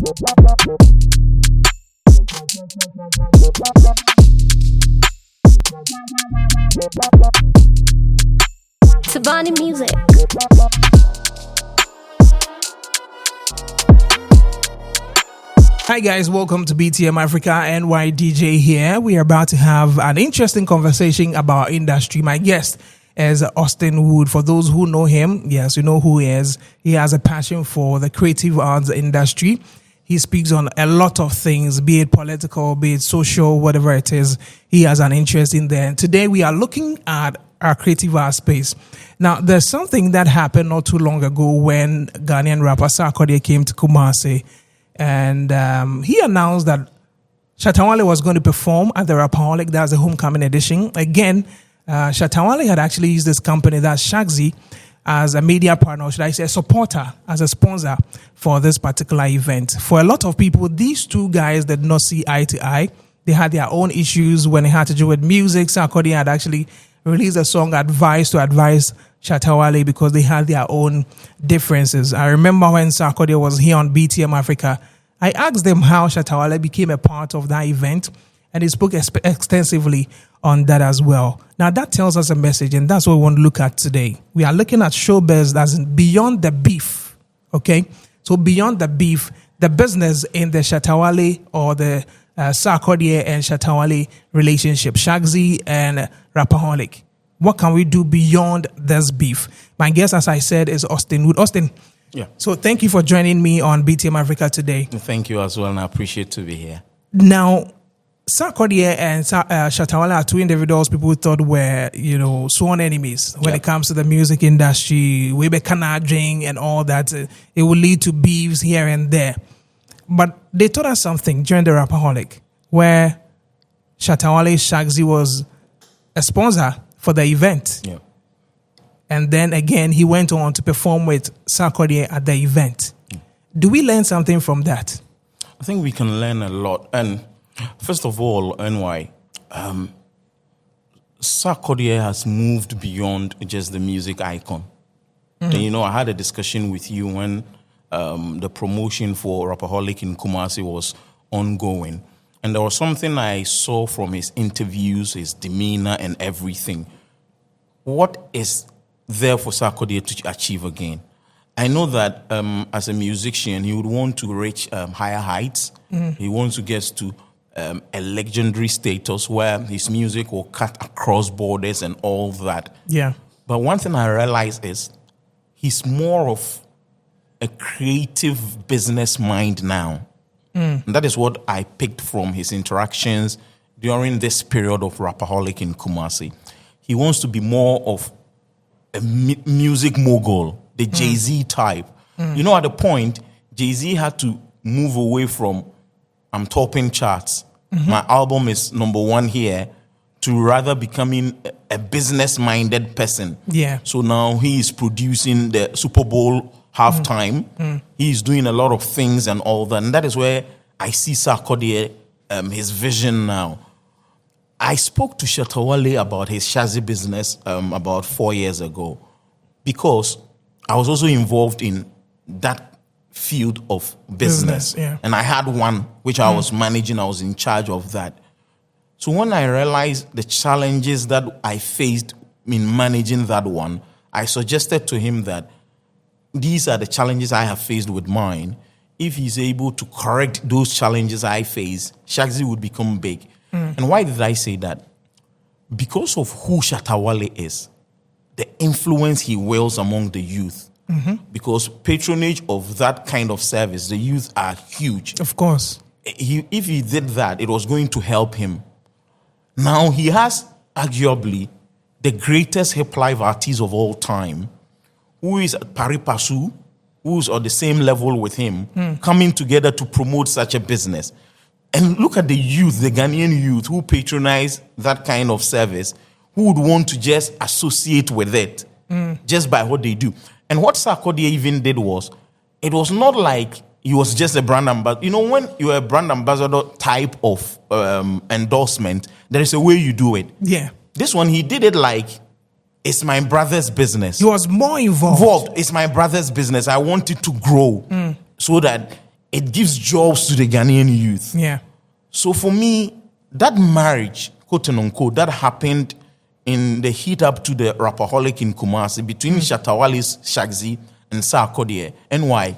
Savani music. Hi guys, welcome to BTM Afrika. NYDJ here. We are about to have an interesting conversation about our industry. My guest is Austine Woode. For those who know him, yes, you know who he is. He has a passion for the creative arts industry. He speaks on a lot of things, be it political, be it social, whatever it is. He has an interest in there. Today we are looking at our creative art space. Now, there's something that happened not too long ago when Ghanaian rapper Sarkodie came to Kumasi, and he announced that Shatta Wale was going to perform at the Rapperholic. That's the homecoming edition. Again, Shatta Wale had actually used this company, that's Shaxi, as a media partner, or should I say a supporter, as a sponsor for this particular event. For a lot of people, these two guys did not see eye to eye. They had their own issues when it had to do with music. Sarkodie had actually released a song Advice to advise Shatta Wale because they had their own differences. I remember when Sarkodie was here on BTM Afrika, I asked them how Shatta Wale became a part of that event, and he spoke extensively on that as well. Now that tells us a message, and that's what we want to look at today. We are looking at showbiz that's beyond the beef, okay? So beyond the beef, the business in the Shatta Wale or the Sarkodie and Shatta Wale relationship, Shaxi and Rapperholic. What can we do beyond this beef? My guest, as I said, is Austine Woode. Austine, yeah. So thank you for joining me on BTM Afrika today. Thank you as well, and I appreciate to be here. Now, Sarkodie and Shatta Wale are two individuals people thought were, sworn enemies when it comes to the music industry. We be canarding and all that. It will lead to beefs here and there. But they taught us something during the Rapperholic, where Shatta Wale Shaxi was a sponsor for the event. Yeah. And then again, he went on to perform with Sarkodie at the event. Do we learn something from that? I think we can learn a lot. And first of all, NY, Sarkodie has moved beyond just the music icon. And, I had a discussion with you when the promotion for Rapperholic in Kumasi was ongoing. And there was something I saw from his interviews, his demeanor and everything. What is there for Sarkodie to achieve again? I know that as a musician, he would want to reach higher heights. He wants to get to a legendary status where his music will cut across borders and all that. Yeah. But one thing I realized is he's more of a creative business mind now. And that is what I picked from his interactions during this period of Rapperholic in Kumasi. He wants to be more of a music mogul, the Jay-Z type. At the point, Jay-Z had to move away from I'm topping charts, my album is #1 here, to rather becoming a business-minded person. Yeah. So now he is producing the Super Bowl halftime. He's doing a lot of things and all that. And that is where I see Sarkodie, his vision now. I spoke to Shatta Wale about his Shaxi business about 4 years ago because I was also involved in that field of business. Yeah. And I had one which I was managing. I was in charge of that. So when I realized the challenges that I faced in managing that one, I suggested to him that these are the challenges I have faced with mine. If he's able to correct those challenges I face, Shaxi would become big. And why did I say that? Because of who Shatta Wale is, the influence he wields among the youth. Because patronage of that kind of service, the youth are huge. Of course. If he did that, it was going to help him. Now he has arguably the greatest hip-life artist of all time, who is pari passu, who's on the same level with him, coming together to promote such a business. And look at the youth, the Ghanaian youth who patronize that kind of service, who would want to just associate with it just by what they do. And what Sarkodie even did was, it was not like he was just a brand ambassador. When you're a brand ambassador type of endorsement, there is a way you do it. Yeah. This one, he did it like, it's my brother's business. He was more involved. It's my brother's business. I want it to grow so that it gives jobs to the Ghanaian youth. Yeah. So for me, that marriage, quote and unquote, that happened in the heat up to the Rapperholic in Kumasi between Shatta Wale's Shaxi and Sarkodie. And why?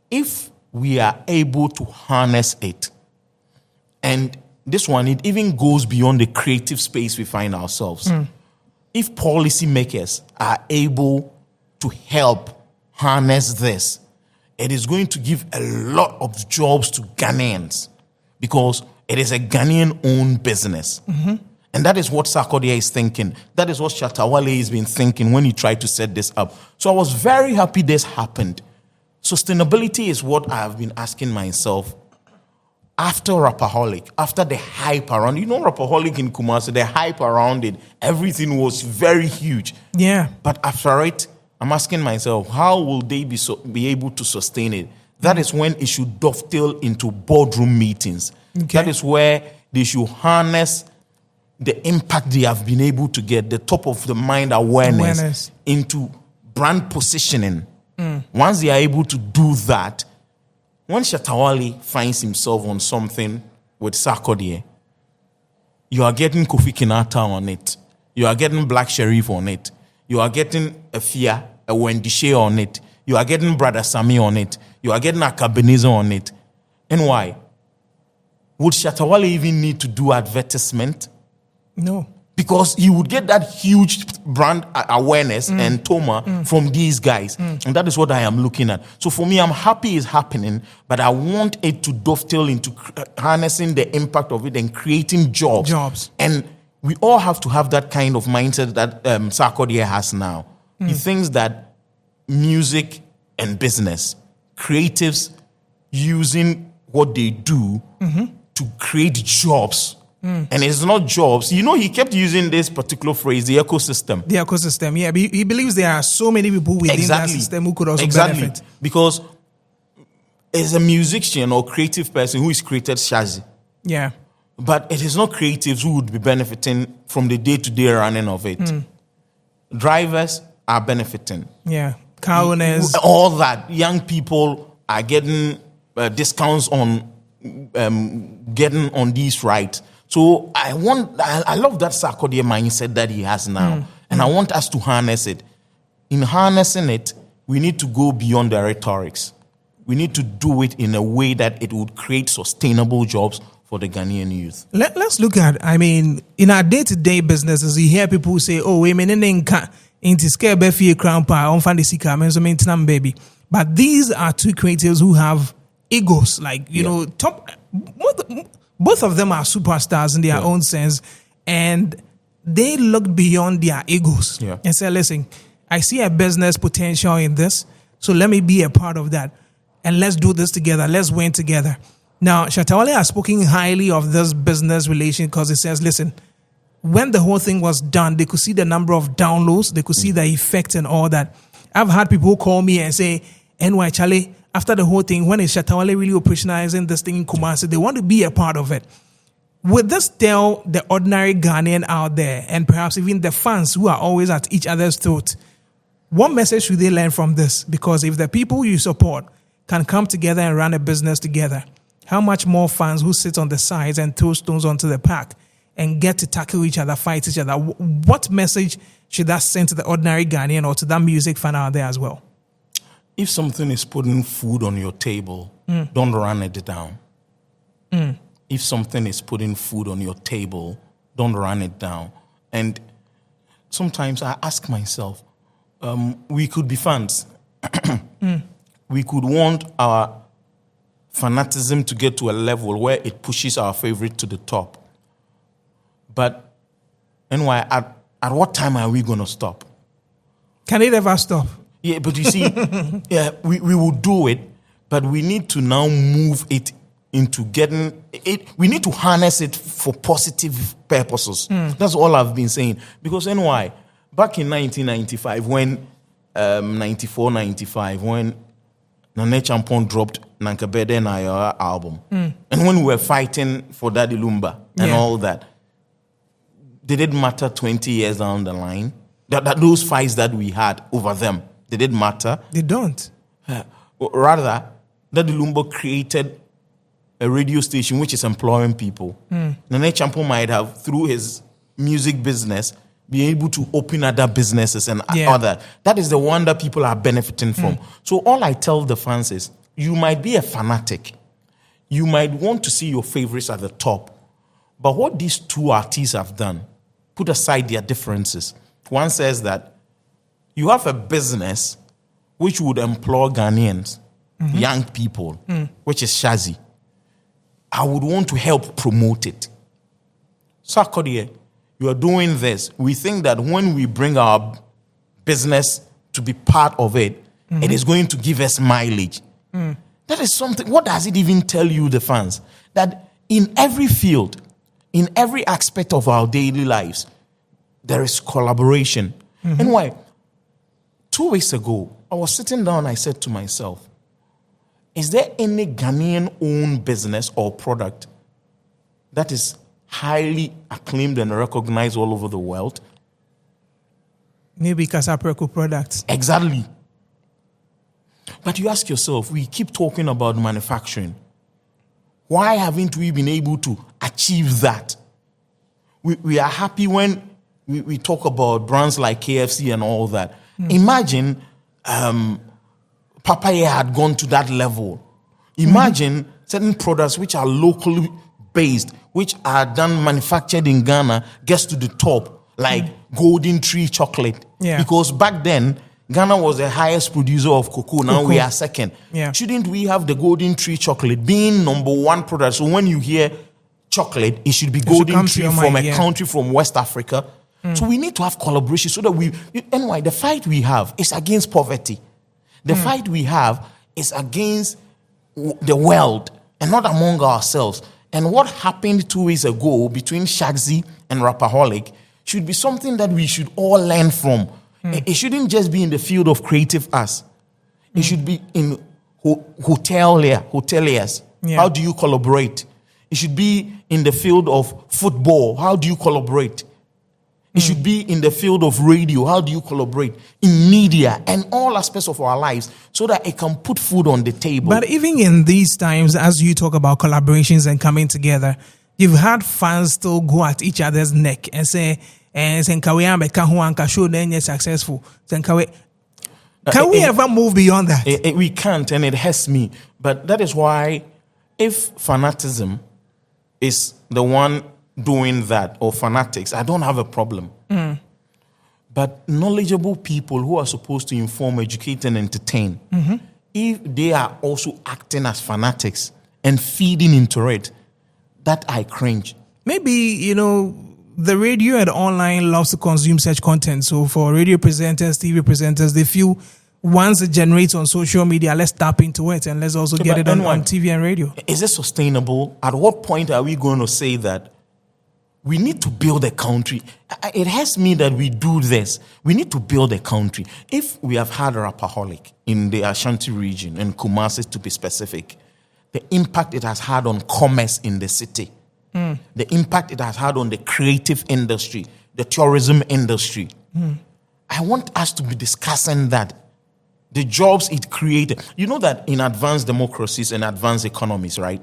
If we are able to harness it, and this one, it even goes beyond the creative space we find ourselves. If policymakers are able to help harness this, it is going to give a lot of jobs to Ghanaians because it is a Ghanaian-owned business. And that is what Sarkodie is thinking. That is what Shatta Wale has been thinking when he tried to set this up. So I was very happy this happened. Sustainability is what I have been asking myself after Rapperholic, after the hype around, Rapperholic in Kumasi, the hype around it, everything was very huge. Yeah. But after it, I'm asking myself, how will they be able to sustain it? That is when it should dovetail into boardroom meetings. Okay. That is where they should harness the impact they have been able to get, the top of the mind awareness. Into brand positioning. Once they are able to do that, when Shatta Wale finds himself on something with Sarkodie, you are getting Kofi Kinata on it. You are getting Black Sheriff on it. You are getting Afia, a Wendy Shea on it. You are getting Brother Sami on it. You are getting Akabeneza on it. And why? Would Shatta Wale even need to do advertisement? No. Because he would get that huge brand awareness and toma from these guys. And that is what I am looking at. So for me, I'm happy it's happening, but I want it to dovetail into harnessing the impact of it and creating jobs. And we all have to have that kind of mindset that Sarkodie has now. He thinks that music and business, creatives using what they do to create jobs. And it's not jobs. He kept using this particular phrase, the ecosystem. The ecosystem, yeah. He believes there are so many people within that system who could also benefit. Because as a musician or creative person who is created Shaxi. Yeah. But it is not creatives who would be benefiting from the day-to-day running of it. Drivers are benefiting. Yeah. Car owners. All that. Young people are getting discounts on getting on these rides. So I love that Sarkodie mindset that he has now. And I want us to harness it. In harnessing it, we need to go beyond the rhetorics. We need to do it in a way that it would create sustainable jobs for the Ghanaian youth. Let's look at, in our day-to-day businesses, you hear people say, oh, baby. But these are two creatives who have egos, both of them are superstars in their own sense, and they look beyond their egos and say, listen, I see a business potential in this, so let me be a part of that, and let's do this together, let's win together. Now, Shatta Wale has spoken highly of this business relation because he says, listen, when the whole thing was done, they could see the number of downloads, they could see the effect and all that. I've had people call me and say, NY Charlie, after the whole thing, when is Shatta Wale really operationalizing this thing in Kumasi, they want to be a part of it. Would this tell the ordinary Ghanaian out there, and perhaps even the fans who are always at each other's throat, what message should they learn from this? Because if the people you support can come together and run a business together, how much more fans who sit on the sides and throw stones onto the park and get to tackle each other, fight each other, what message should that send to the ordinary Ghanaian or to that music fan out there as well? If something is putting food on your table, don't run it down. If something is putting food on your table, don't run it down. And sometimes I ask myself, we could be fans. We could want our fanatism to get to a level where it pushes our favorite to the top. But anyway, at what time are we going to stop? Can it ever stop? Yeah, but you see, we will do it, but we need to now move it into getting it. We need to harness it for positive purposes. That's all I've been saying. Because NY, back in 1995, when 94, 95, when Nane Champon dropped Nankabede Naya album, and when we were fighting for Daddy Lumba and all that, did it matter 20 years down the line? That those fights that we had over them, did it matter? They don't. Rather, Daddy Lumbo created a radio station which is employing people. Nene Champo might have, through his music business, be able to open other businesses and other. That is the one that people are benefiting from. So all I tell the fans is, you might be a fanatic. You might want to see your favorites at the top. But what these two artists have done, put aside their differences. One says that you have a business which would employ Ghanaians, young people, which is Shaxi. I would want to help promote it. Sarkodie, you are doing this. We think that when we bring our business to be part of it, it is going to give us mileage. That is something. What does it even tell you, the fans? That in every field, in every aspect of our daily lives, there is collaboration. And why? 2 weeks ago, I was sitting down, I said to myself, is there any Ghanaian-owned business or product that is highly acclaimed and recognized all over the world? Maybe Casapreco products. Exactly. But you ask yourself, we keep talking about manufacturing. Why haven't we been able to achieve that? We are happy when we talk about brands like KFC and all that. Imagine Papaya had gone to that level. Imagine certain products which are locally based, which are done, manufactured in Ghana, gets to the top, like Golden Tree chocolate. Because back then, Ghana was the highest producer of cocoa. Now we are second. Shouldn't we have the Golden Tree chocolate being number one product? So when you hear chocolate, it should be Golden Tree from a country from West Africa. So we need to have collaboration so that anyway, the fight we have is against poverty. The fight we have is against the world and not among ourselves. And what happened 2 weeks ago between Shaxi and Rapperholic should be something that we should all learn from. It shouldn't just be in the field of creative arts. It should be in hoteliers. How do you collaborate? It should be in the field of football. How do you collaborate? It should be in the field of radio. How do you collaborate? In media and all aspects of our lives so that it can put food on the table. But even in these times, as you talk about collaborations and coming together, you've had fans still go at each other's neck and say, successful. Can we ever move beyond that? We can't, and it hurts me. But that is why if fanaticism is the one doing that, or fanatics, I don't have a problem. But knowledgeable people who are supposed to inform, educate, and entertain, if they are also acting as fanatics and feeding into it, that I cringe. Maybe, the radio and online loves to consume such content. So for radio presenters, TV presenters, they feel once it generates on social media, let's tap into it and let's also get it on TV and radio. Is it sustainable? At what point are we going to say that we need to build a country? It has me that we do this. We need to build a country. If we have had a Rapperholic in the Ashanti region, in Kumasi to be specific, the impact it has had on commerce in the city, the impact it has had on the creative industry, the tourism industry. I want us to be discussing that. The jobs it created. You know that in advanced democracies and advanced economies, right?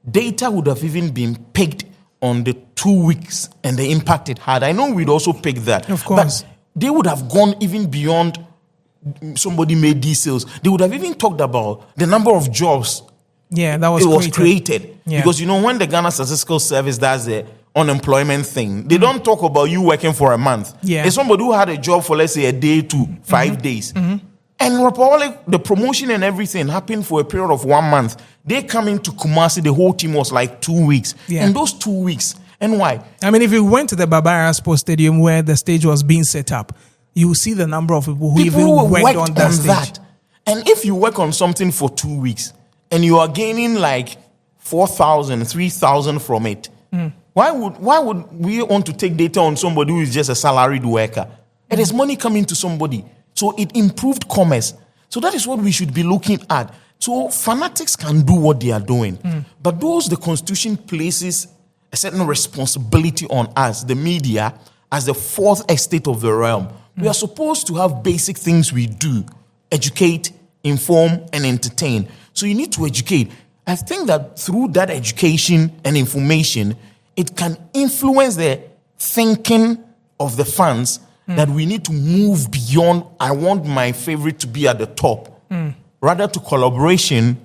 Data would have even been picked on the 2 weeks and the impact it had. I know we'd also pick that. Of course. But they would have gone even beyond somebody made these sales. They would have even talked about the number of jobs that was created. Because, when the Ghana Statistical Service does the unemployment thing, they don't talk about you working for a month. It's somebody who had a job for, let's say, a day to 5 days. And Rapperholic, the promotion and everything happened for a period of 1 month. They come into Kumasi, the whole team was like 2 weeks. And those 2 weeks, and why? I mean, if you went to the Babara Sports Stadium where the stage was being set up, you will see the number of people who worked on that stage. And if you work on something for 2 weeks and you are gaining like 4,000, 3,000 from it, why would we want to take data on somebody who is just a salaried worker? It is money coming to somebody. So it improved commerce. So that is what we should be looking at. So fanatics can do what they are doing. But the Constitution places a certain responsibility on us, the media, as the fourth estate of the realm. We are supposed to have basic things we do, educate, inform, and entertain. So you need to educate. I think that through that education and information, it can influence the thinking of the fans that we need to move beyond, I want my favorite to be at the top. Rather to collaboration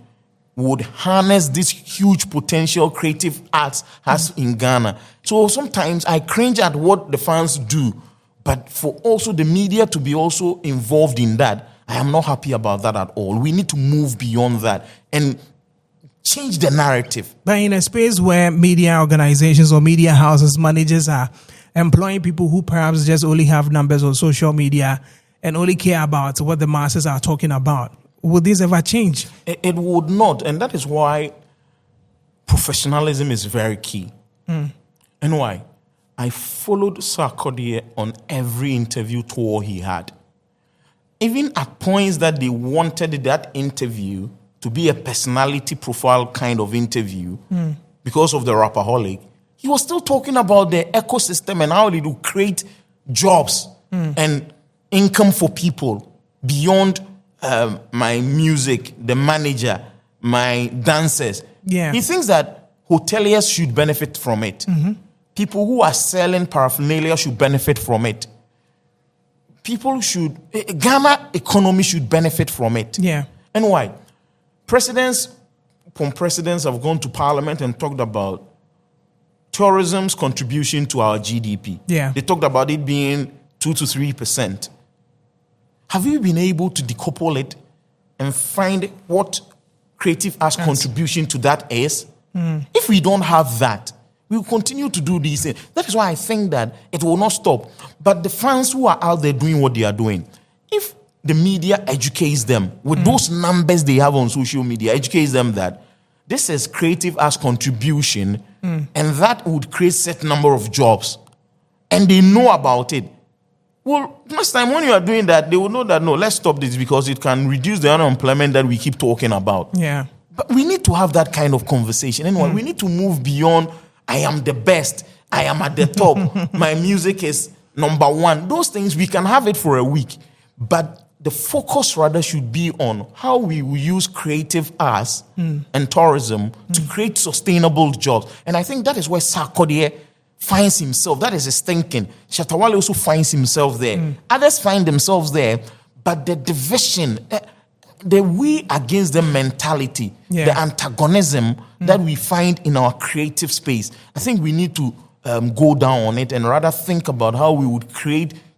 would harness this huge potential creative arts has in Ghana. So sometimes I cringe at what the fans do, but for also the media to be also involved in that, I am not happy about that at all. We need to move beyond that and change the narrative. But in a space where media organizations or media houses, managers are employing people who perhaps just only have numbers on social media and only care about what the masses are talking about, would this ever change? It would not. And that is why professionalism is very key. And why? I followed Sarkodie on every interview tour he had. Even at points that they wanted that interview to be a personality profile kind of interview because of the Rapperholic, he was still talking about the ecosystem and how it will create jobs and income for people beyond my music, the manager, my dancers. Yeah. He thinks that hoteliers should benefit from it. People who are selling paraphernalia should benefit from it. Ghana economy should benefit from it. Yeah. And why? Presidents have gone to parliament and talked about tourism's contribution to our GDP. Yeah. They talked about it being 2 to 3%. Have you been able to decouple it and find what creative arts contribution to that is? If we don't have that, we will continue to do these things. That is why I think that it will not stop. But the fans who are out there doing what they are doing, if the media educates them with those numbers they have on social media, educates them that this is creative arts contribution and that would create certain number of jobs, and they know about it. Well, next time when you are doing that, they will know that, no, let's stop this because it can reduce the unemployment that we keep talking about. Yeah. But we need to have that kind of conversation. Anyway, we need to move beyond, I am the best, I am at the top, my music is number one. Those things, we can have it for a week. But the focus rather should be on how we will use creative arts and tourism to create sustainable jobs. And I think that is where Sarkodie finds himself. That is his thinking. Shatta Wale also finds himself there. Others find themselves there, but the division, the we against them mentality, the antagonism that we find in our creative space, I think we need to go down on it and rather think about how we would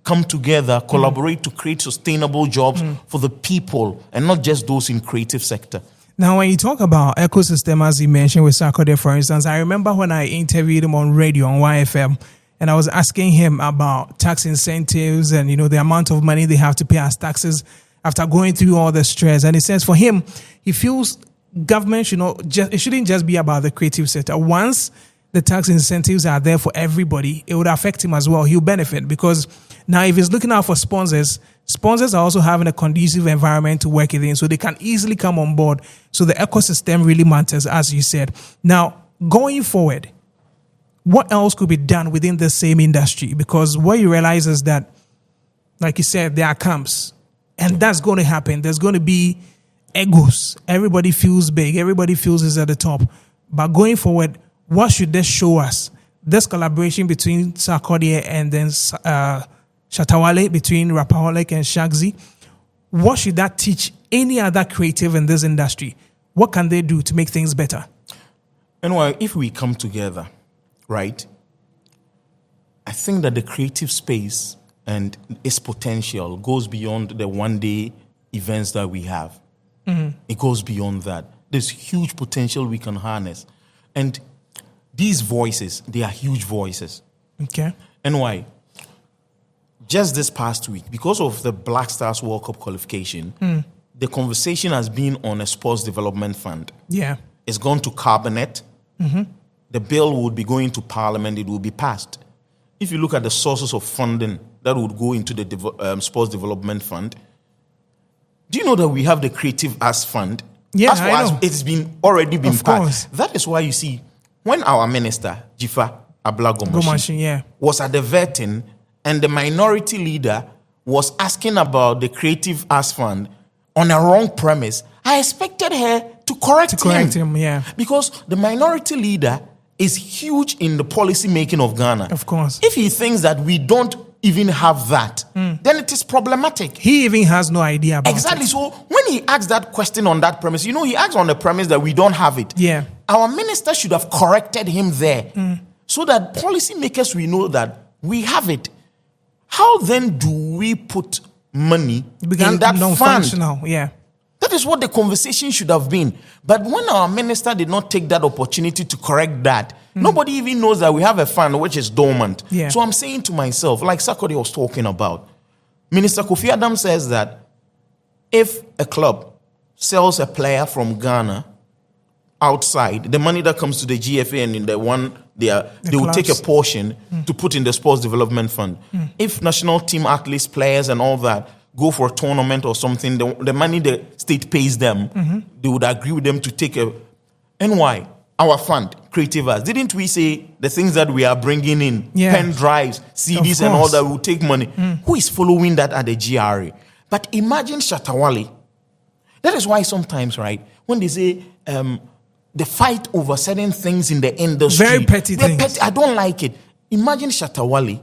come together, collaborate to create sustainable jobs for the people and not just those in creative sector. Now, when you talk about ecosystem, as you mentioned with Sarkodie, for instance, I remember when I interviewed him on radio on YFM, and I was asking him about tax incentives and, the amount of money they have to pay as taxes after going through all the stress. And he says for him, he feels government it shouldn't just be about the creative sector. Once the tax incentives are there for everybody, it would affect him as well. He'll benefit because now if he's looking out for sponsors are also having a conducive environment to work in, so they can easily come on board. So the ecosystem really matters, as you said. Now, going forward, what else could be done within the same industry? Because what you realize is that, like you said, there are camps, and that's going to happen. There's going to be egos. Everybody feels big. Everybody feels is at the top. But going forward, what should this show us? This collaboration between Sarkodie and then Shatta Wale, between Rapperholic and Shaxi, what should that teach any other creative in this industry? What can they do to make things better? Anyway, if we come together, right, I think that the creative space and its potential goes beyond the one-day events that we have. It goes beyond that. There's huge potential we can harness. And these voices, they are huge voices. Okay. And why? Just this past week, because of the Black Stars World Cup qualification, the conversation has been on a sports development fund. Yeah. It's gone to cabinet. The bill would be going to parliament. It will be passed. If you look at the sources of funding that would go into the sports development fund, do you know that we have the Creative Arts Fund? Yeah, as far I know. as it's already been Of passed. course. That is why you see, when our minister, Jifa Gomashin, was at the vetting, and the minority leader was asking about the Creative Arts Fund on a wrong premise, I expected her to correct him. Yeah. Because the minority leader is huge in the policy making of Ghana. Of course. If he thinks that we don't even have that, then it is problematic. He even has no idea about exactly. it. So when he asks that question on that premise, he asks on the premise that we don't have it. Yeah. Our minister should have corrected him there so that policymakers will know that we have it. How then do we put money in that non-functional? Yeah. That is what the conversation should have been. But when our minister did not take that opportunity to correct that, nobody even knows that we have a fund which is dormant. Yeah. So I'm saying to myself, like Sarkodie was talking about, Minister Kofi Adam says that if a club sells a player from Ghana outside, the money that comes to the GFA and in the one they will take a portion to put in the sports development fund. If national team athletes, players and all that go for a tournament or something, the money the state pays them, they would agree with them to take a NY, our fund, Creative Arts. Didn't we say the things that we are bringing in, pen drives, CDs and all that will take money? Who is following that at the GRA? But imagine Shatta Wale. That is why sometimes, right, when they say the fight over certain things in the industry, very petty things. I don't like it. Imagine Shatta Wale,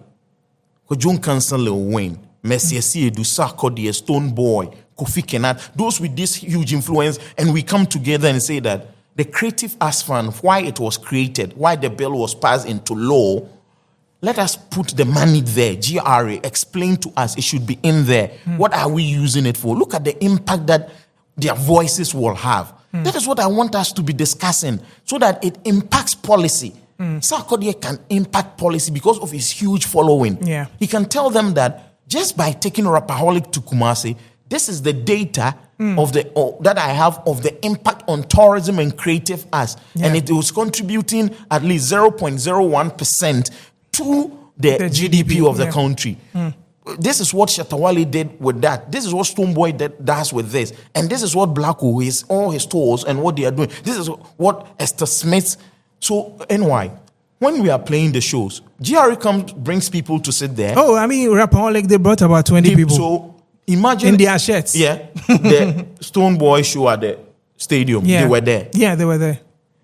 John Council Lil Wayne, Messi Edu, Sarkodie, Stone Boy, Kofi Kennat, those with this huge influence, and we come together and say that the Creative Arts Fund, why it was created, why the bill was passed into law, let us put the money there. GRA, explain to us, it should be in there. What are we using it for? Look at the impact that their voices will have. That is what I want us to be discussing, so that it impacts policy. Sarkodie can impact policy because of his huge following. Yeah. He can tell them that just by taking Rapperholic to Kumasi, this is the data that I have of the impact on tourism and creative arts. Yeah. And it was contributing at least 0.01% to the GDP of the country. This is what Shatta Wale did with that. This is what Stoneboy does with this. And this is what Blacko is, all his stores and what they are doing. This is what Esther Smith. So, NY, when we are playing the shows, GRE brings people to sit there. Oh, I mean, Rapperholic, they brought about 20 people. So, imagine. In their shirts. Yeah. The Stoneboy show at the stadium. Yeah. They were there. Yeah, they were there.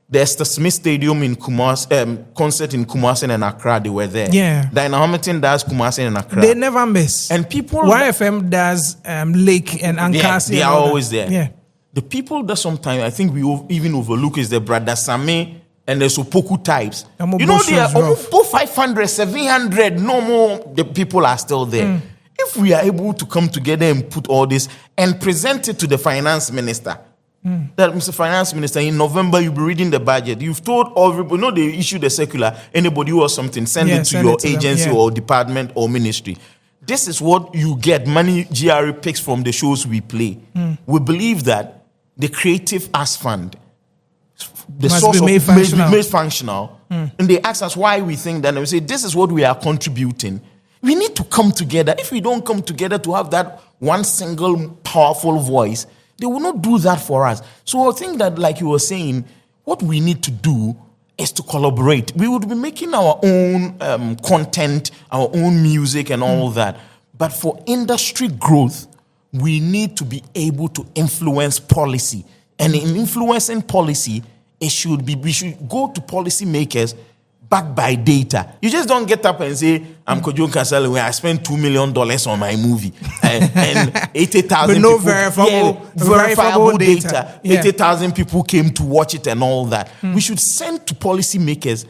The Esther Smith Stadium in Kumasi, concert in Kumasi and Accra, they were there. Yeah. Diana Hamilton does Kumasi and Accra. They never miss. And people... YFM does Lake and Ankasi. They are always there. Yeah. The people that sometimes I think we even overlook is the Brother Same and the Sopoku types. You know, they are almost 500, 700, no more. The people are still there. If we are able to come together and put all this and present it to the finance minister, that Mr. Finance Minister, in November you'll be reading the budget. You've told everybody, they issued a circular. Anybody who has something, send it to your agency or department or ministry. This is what you get. Money GRE picks from the shows we play. We believe that the Creative Arts Fund, the source of made functional. And they ask us why we think that, and we say this is what we are contributing. We need to come together. If we don't come together to have that one single powerful voice, they will not do that for us. So I think that, like you were saying, what we need to do is to collaborate. We would be making our own content, our own music and all that. But for industry growth, we need to be able to influence policy. And in influencing policy, we should go to policy makers backed by data. You just don't get up and say, I'm Kojo Kasale, where I spent $2 million on my movie. And 80,000 people. Verifiable data. 80,000 people came to watch it and all that. We should send to policymakers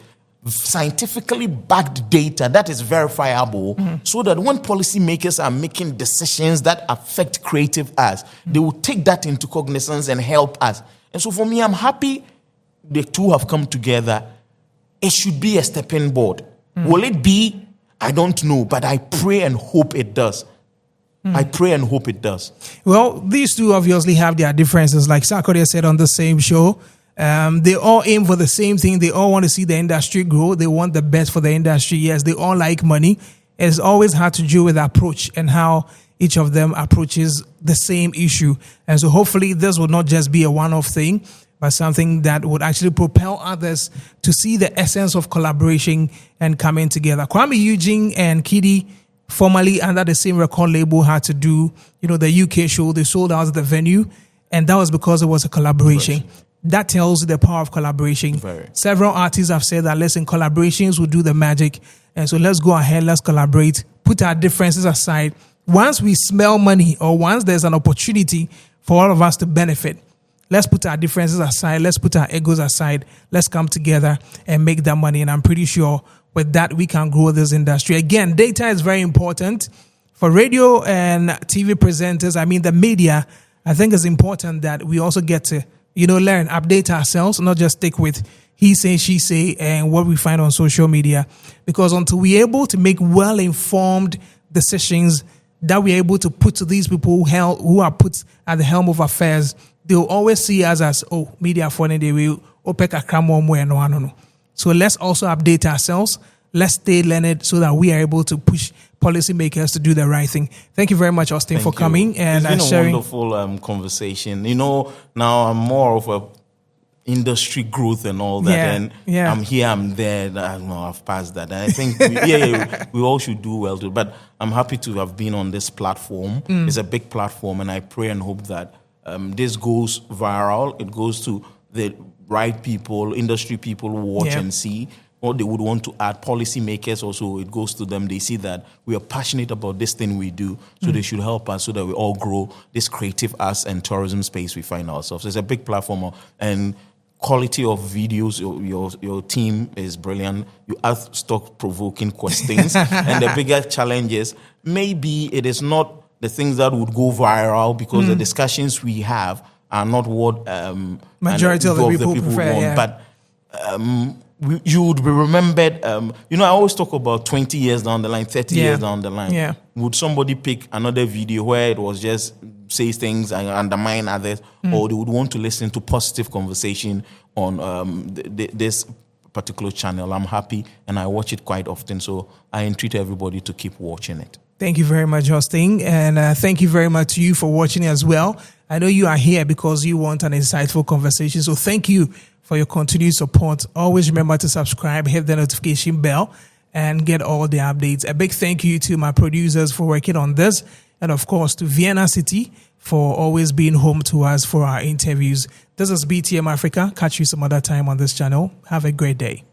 scientifically backed data that is verifiable, so that when policymakers are making decisions that affect creative arts, they will take that into cognizance and help us. And so for me, I'm happy the two have come together. It should be a stepping board. Will it be? I don't know, but I pray and hope it does. I pray and hope it does. Well, these two obviously have their differences. Like Sarkodie said on the same show, they all aim for the same thing. They all want to see the industry grow. They want the best for the industry. Yes, they all like money. It's always had to do with approach and how each of them approaches the same issue. And so hopefully this will not just be a one-off thing, but something that would actually propel others to see the essence of collaboration and coming together. Kwame Eugene and Kidi formerly under the same record label had to do, the UK show. They sold out the venue, and that was because it was a collaboration. That tells you the power of collaboration. Several artists have said that, listen, collaborations will do the magic. And so let's go ahead, let's collaborate, put our differences aside. Once we smell money, or once there's an opportunity for all of us to benefit, let's put our differences aside, let's put our egos aside, let's come together and make that money. And I'm pretty sure with that, we can grow this industry. Again, data is very important. For radio and TV presenters, the media, I think it's important that we also get to, learn, update ourselves, not just stick with he say, she say, and what we find on social media. Because until we're able to make well-informed decisions that we're able to put to these people who are put at the helm of affairs, they'll always see us as, media for they will opec a cram no. So let's also update ourselves. Let's stay learned so that we are able to push policymakers to do the right thing. Thank you very much, Austine, for coming and it's been sharing. a wonderful conversation. Now I'm more of a industry growth and all that, and I'm here, I'm there. I don't know, I've passed that. And I think we all should do well too. But I'm happy to have been on this platform. It's a big platform, and I pray and hope that this goes viral. It goes to the right people, industry people who watch and see what they would want to add. Policymakers also, it goes to them. They see that we are passionate about this thing we do, so they should help us so that we all grow this creative arts and tourism space we find ourselves. It's a big platform, and quality of videos, your team is brilliant. You ask thought-provoking questions. And the bigger challenge is, maybe it is not the things that would go viral, because the discussions we have are not what majority of the people prefer, want. But you would be remembered. I always talk about 20 years down the line, 30 years down the line. Yeah. Would somebody pick another video where it was just say things and undermine others, or they would want to listen to positive conversation on this particular channel? I'm happy, and I watch it quite often, so I entreat everybody to keep watching it. Thank you very much, Austine, and thank you very much to you for watching as well. I know you are here because you want an insightful conversation, so thank you for your continued support. Always remember to subscribe, hit the notification bell, and get all the updates. A big thank you to my producers for working on this, and of course to Vienna City for always being home to us for our interviews. This is BTM Afrika. Catch you some other time on this channel. Have a great day.